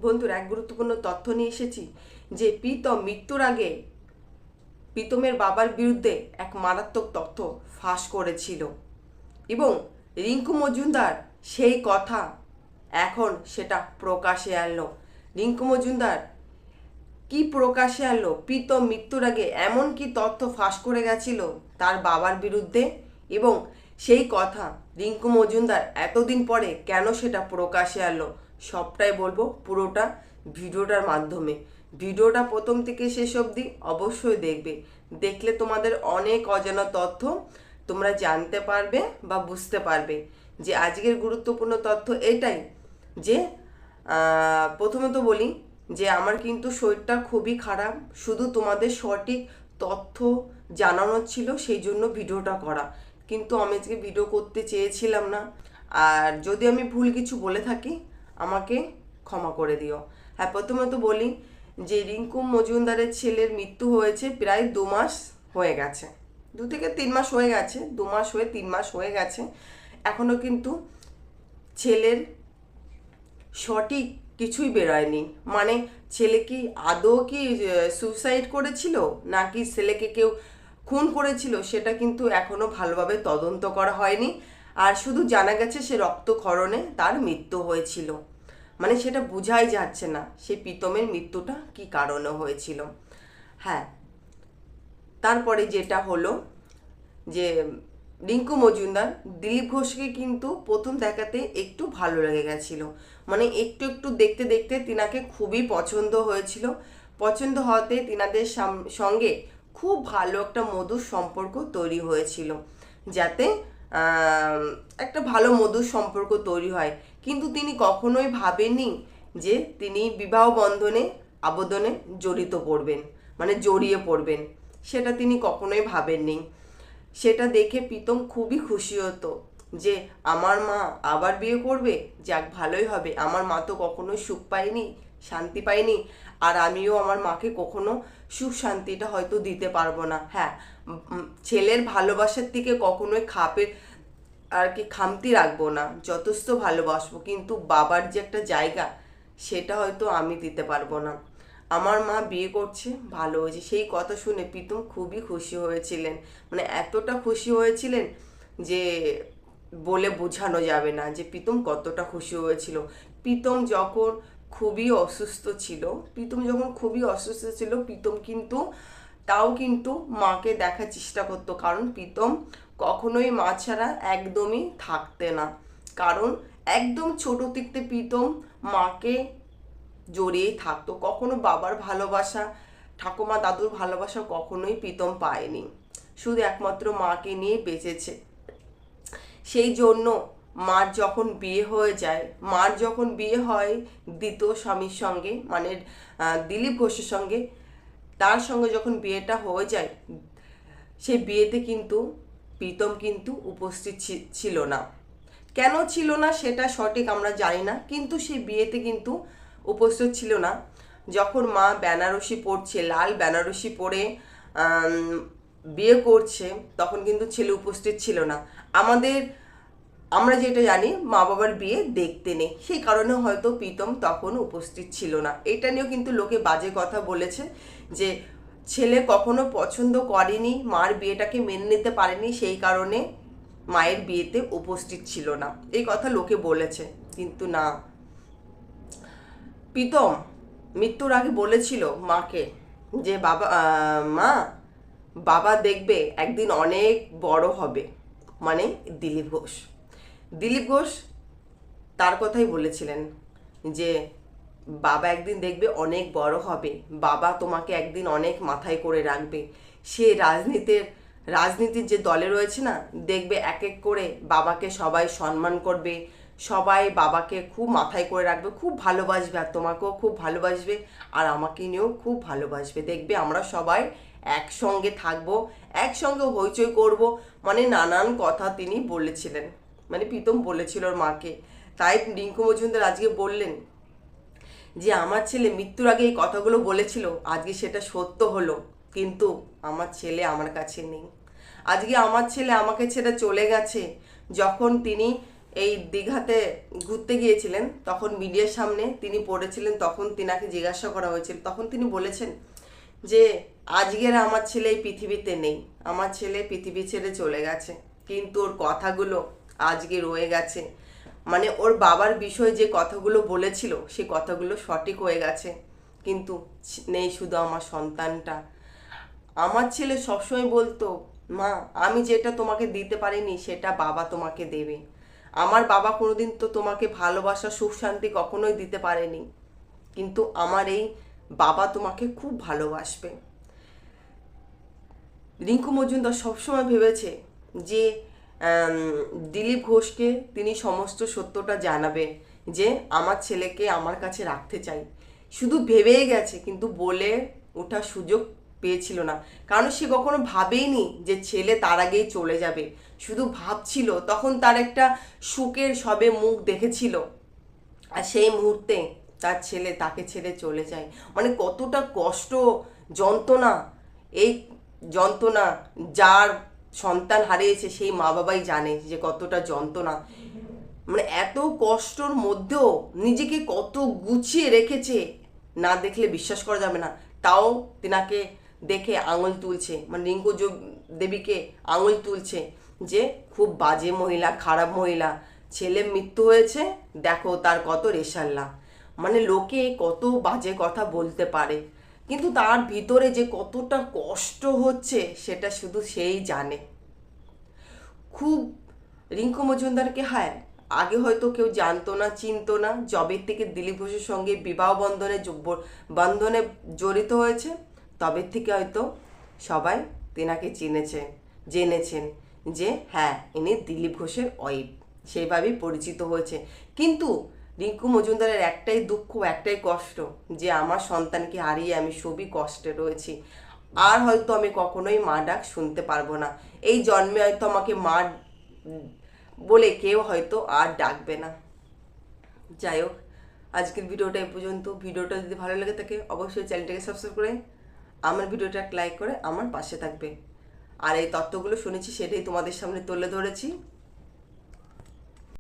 বন্ধুরা, এক গুরুত্বপূর্ণ তথ্য নিয়ে এসেছি যে প্রীতম মৃত্যুর আগে প্রীতমের বাবার বিরুদ্ধে এক মারাত্মক তথ্য ফাঁস করেছিল এবং রিঙ্কু মজুমদার সেই কথা এখন সেটা প্রকাশে আনলো। রিঙ্কু মজুমদার কি প্রকাশে আনলো? প্রীতম মৃত্যুর আগে এমন কি তথ্য ফাঁস করে গেছিল তার বাবার বিরুদ্ধে, এবং সেই কথা রিঙ্কু মজুমদার এতদিন পরে কেন সেটা প্রকাশে আনলো, সবটাই বলবো পুরোটা ভিডিওটার মাধ্যমে। ভিডিওটা প্রথম থেকে শেষ অবধি অবশ্যই দেখবে, দেখলে তোমাদের অনেক অজানা তথ্য তোমরা জানতে পারবে বা বুঝতে পারবে। যে আজকের গুরুত্বপূর্ণ তথ্য এটাই যে প্রথমত বলি যে আমার কিন্তু শরীরটা খুবই খারাপ, শুধু তোমাদের সঠিক তথ্য জানানোর ছিল, সেই জন্য ভিডিওটা করা। কিন্তু আমি আজকে ভিডিও করতে চেয়েছিলাম না, আর যদি আমি ভুল কিছু বলে থাকি আমাকে ক্ষমা করে দিও। হ্যাঁ, প্রথমত বলি যে রিঙ্কু মজুমদারের ছেলের মৃত্যু হয়েছে প্রায় 2 মাস হয়ে গেছে, 2 থেকে 3 মাস হয়ে গেছে, 2 মাস হয়ে 3 মাস হয়ে গেছে। এখনও কিন্তু ছেলের সঠিক কিছুই বেরোয়নি। মানে ছেলে কি আদৌ কি সুসাইড করেছিল নাকি ছেলেকে কেউ খুন করেছিল সেটা কিন্তু এখনো ভালোভাবে তদন্ত করা হয়নি। আর শুধু জানা গেছে সে রক্তক্ষরণে তার মৃত্যু হয়েছিল। মানে সেটা বোঝাই যাচ্ছে না সে প্রীতমের মৃত্যুটা কি কারণে হয়েছিল। হ্যাঁ, তারপরে যেটা হলো যে রিঙ্কু মজুমদার দিলীপ ঘোষকে কিন্তু প্রথম দেখাতে একটু ভালো লেগে গেছিলো, মানে একটু একটু দেখতে দেখতে তিনাকে খুবই পছন্দ হয়েছিল। পছন্দ হওয়াতে তিনাদের সঙ্গে খুব ভালো একটা মধুর সম্পর্ক তৈরি হয়েছিল, যাতে একটা ভালো মধুর সম্পর্ক তৈরি হয়। কিন্তু তিনি কখনোই ভাবেননি যে তিনি বিবাহ বন্ধনে আবেদনে জড়িয়ে পড়বেন, সেটা তিনি কখনোই ভাবেননি। সেটা দেখে প্রীতম খুবই খুশি হতো যে আমার মা আবার বিয়ে করবে, যাক ভালোই হবে। আমার মা তো কখনোই সুখ পায়নি, শান্তি পায়নি, আর আমিও আমার মাকে কখনো সুখ শান্তিটা হয়তো দিতে পারবো না। হ্যাঁ, ছেলের ভালোবাসার থেকে কখনোই খামতি রাখবো না, যথেষ্ট ভালোবাসবো, কিন্তু বাবার যে একটা জায়গা সেটা হয়তো আমি দিতে পারবো না। আমার মা বিয়ে করছে, ভালো হয়েছে, সেই কথা শুনে প্রীতম খুবই খুশি হয়েছিলেন। মানে এতটা খুশি হয়েছিলেন যে বলে বোঝানো যাবে না যে প্রীতম কতটা খুশি হয়েছিল। প্রীতম যখন খুবই অসুস্থ ছিল প্রীতম কিন্তু তাও কিন্তু মাকে দেখার চেষ্টা করতো, কারণ প্রীতম কখনোই মা ছাড়া একদমই থাকতে না। কারণ একদম ছোট থেকে প্রীতম মাকে জড়িয়েই থাকতো, কখনো বাবার ভালোবাসা, ঠাকুমা দাদুর ভালোবাসা কখনোই প্রীতম পায়নি, শুধু একমাত্র মাকে নিয়ে বেঁচেছে। সেই জন্য মার যখন বিয়ে হয় দ্বিতীয় স্বামীর সঙ্গে, মানে দিলীপ ঘোষের সঙ্গে, তার সঙ্গে যখন বিয়েটা হয়ে যায়, সেই বিয়েতে কিন্তু প্রীতম কিন্তু উপস্থিত ছিল না। কেন ছিল না সেটা সঠিক আমরা জানি না, কিন্তু সেই বিয়েতে কিন্তু উপস্থিত ছিল না। যখন মা বেনারসি পরছে, লাল বেনারসি পরে বিয়ে করছে, তখন কিন্তু ছেলে উপস্থিত ছিল না। আমরা যেটা জানি, মা বাবার বিয়ে দেখতে নেই, সেই কারণে হয়তো প্রীতম তখন উপস্থিত ছিল না। এটা নিয়েও কিন্তু লোকে বাজে কথা বলেছে যে ছেলে কখনো পছন্দ করেনি, মার বিয়েটাকে মেনে নিতে পারেনি, সেই কারণে মায়ের বিয়েতে উপস্থিত ছিল না, এই কথা লোকে বলেছে। কিন্তু না, প্রীতম মৃত্যুর আগে বলেছিল মাকে যে বাবা দেখবে একদিন অনেক বড় হবে, মানে দিলীপ ঘোষ তার কথাই বলেছিলেন যে বাবা একদিন দেখবে অনেক বড় হবে, বাবা তোমাকে একদিন অনেক মাথায় করে রাখবে। সে রাজনীতির যে দলে রয়েছে না, দেখবে এক এক করে বাবাকে সবাই সম্মান করবে, সবাই বাবাকে খুব মাথায় করে রাখবে, খুব ভালোবাসবে, আর তোমাকেও খুব ভালোবাসবে, আর আমাকে নিয়েও খুব ভালোবাসবে। দেখবে আমরা সবাই একসঙ্গে থাকবো, একসঙ্গে হইচই করব, মানে নানান কথা তিনি বলেছিলেন, মানে প্রীতম বলেছিল ওর মাকে। তাই রিঙ্কু মজুমদার আজকে বললেন যে আমার ছেলে মৃত্যুর আগে এই কথাগুলো বলেছিল, আজকে সেটা সত্য হলো, কিন্তু আমার ছেলে আমার কাছে নেই। আজকে আমার ছেলে আমাকে ছেড়ে চলে গেছে। যখন তিনি এই দীঘাতে ঘুরতে গিয়েছিলেন, তখন মিডিয়ার সামনে তিনি পড়েছিলেন, তখন তিনাকে জিজ্ঞাসা করা হয়েছিল, তখন তিনি বলেছেন যে আজকের আমার ছেলে এই পৃথিবীতে নেই, আমার ছেলে পৃথিবী ছেড়ে চলে গেছে, কিন্তু ওর কথাগুলো আজকে রয়ে গেছে। মানে ওর বাবার বিষয়ে যে কথাগুলো বলেছিল সেই কথাগুলো সঠিক হয়ে গেছে, কিন্তু নেই শুধু আমার সন্তানটা। আমার ছেলে সবসময় বলতো, মা আমি যেটা তোমাকে দিতে পারিনি সেটা বাবা তোমাকে দেবে। আমার বাবা কোনোদিন তো তোমাকে ভালোবাসা সুখ শান্তি কখনোই দিতে পারেনি, কিন্তু আমার এই বাবা তোমাকে খুব ভালোবাসবে। রিঙ্কু মজুমদার সবসময় ভেবেছে যে দিলীপ ঘোষকে তিনি সমস্ত সত্যটা জানাবে, যে আমার ছেলেকে আমার কাছে রাখতে চাই। শুধু ভেবেই গেছে, কিন্তু বলে ওঠার সুযোগ পেয়েছিল না, কারণ সে কখনো ভাবেইনি যে ছেলে তার আগেই চলে যাবে। শুধু ভাবছিল, তখন তার একটা সুখের সবে মুখ দেখেছিল, আর সেই মুহূর্তে তার ছেলে তাকে ছেড়ে চলে যায়। মানে কতটা কষ্ট, যন্ত্রণা, এই যন্ত্রণা যার সন্তান হারিয়েছে সেই মা বাবাই জানে যে কতটা যন্ত্রণা। মানে এত কষ্টর মধ্যেও নিজেকে কত গুছিয়ে রেখেছে, না দেখলে বিশ্বাস করা যাবে না। তাও তিনাকে দেখে আঙুল তুলছে, মানে রিঙ্কু দেবীকে আঙুল তুলছে যে খুব বাজে মহিলা, খারাপ মহিলা, ছেলে মৃত্যু হয়েছে, দেখো তার কত রেশাল্লা। মানে লোকে কত বাজে কথা বলতে পারে, কিন্তু তার ভিতরে যে কতটা কষ্ট হচ্ছে সেটা শুধু সেই জানে। খুব রিঙ্কু মজুমদারকে হ্যাঁ আগে হয়তো কেউ জানতো না, চিনতো না, যবের থেকে দিলীপ ঘোষের সঙ্গে বিবাহ বন্ধনে জড়িত হয়েছে তবে থেকে হয়তো সবাই তেনাকে জেনেছেন যে হ্যাঁ ইনি দিলীপ ঘোষের ওয়াইফ, সেইভাবেই পরিচিত হয়েছে। কিন্তু রিঙ্কু মজুমদারের একটাই দুঃখ, একটাই কষ্ট, যে আমার সন্তানকে হারিয়ে আমি খুবই কষ্টে রয়েছি, আর হয়তো আমি কখনোই মা ডাক শুনতে পারবো না। এই জন্মে হয়তো আমাকে মা বলে কেউ হয়তো আর ডাকবে না। যাই হোক, আজকের ভিডিওটা এ পর্যন্ত। ভিডিওটা যদি ভালো লেগে থাকে অবশ্যই চ্যানেলটাকে সাবস্ক্রাইব করে আমার ভিডিওটা লাইক করে আমার পাশে থাকবে। আর এই তথ্যগুলো শুনেছি সেটাই তোমাদের সামনে তুলে ধরেছি।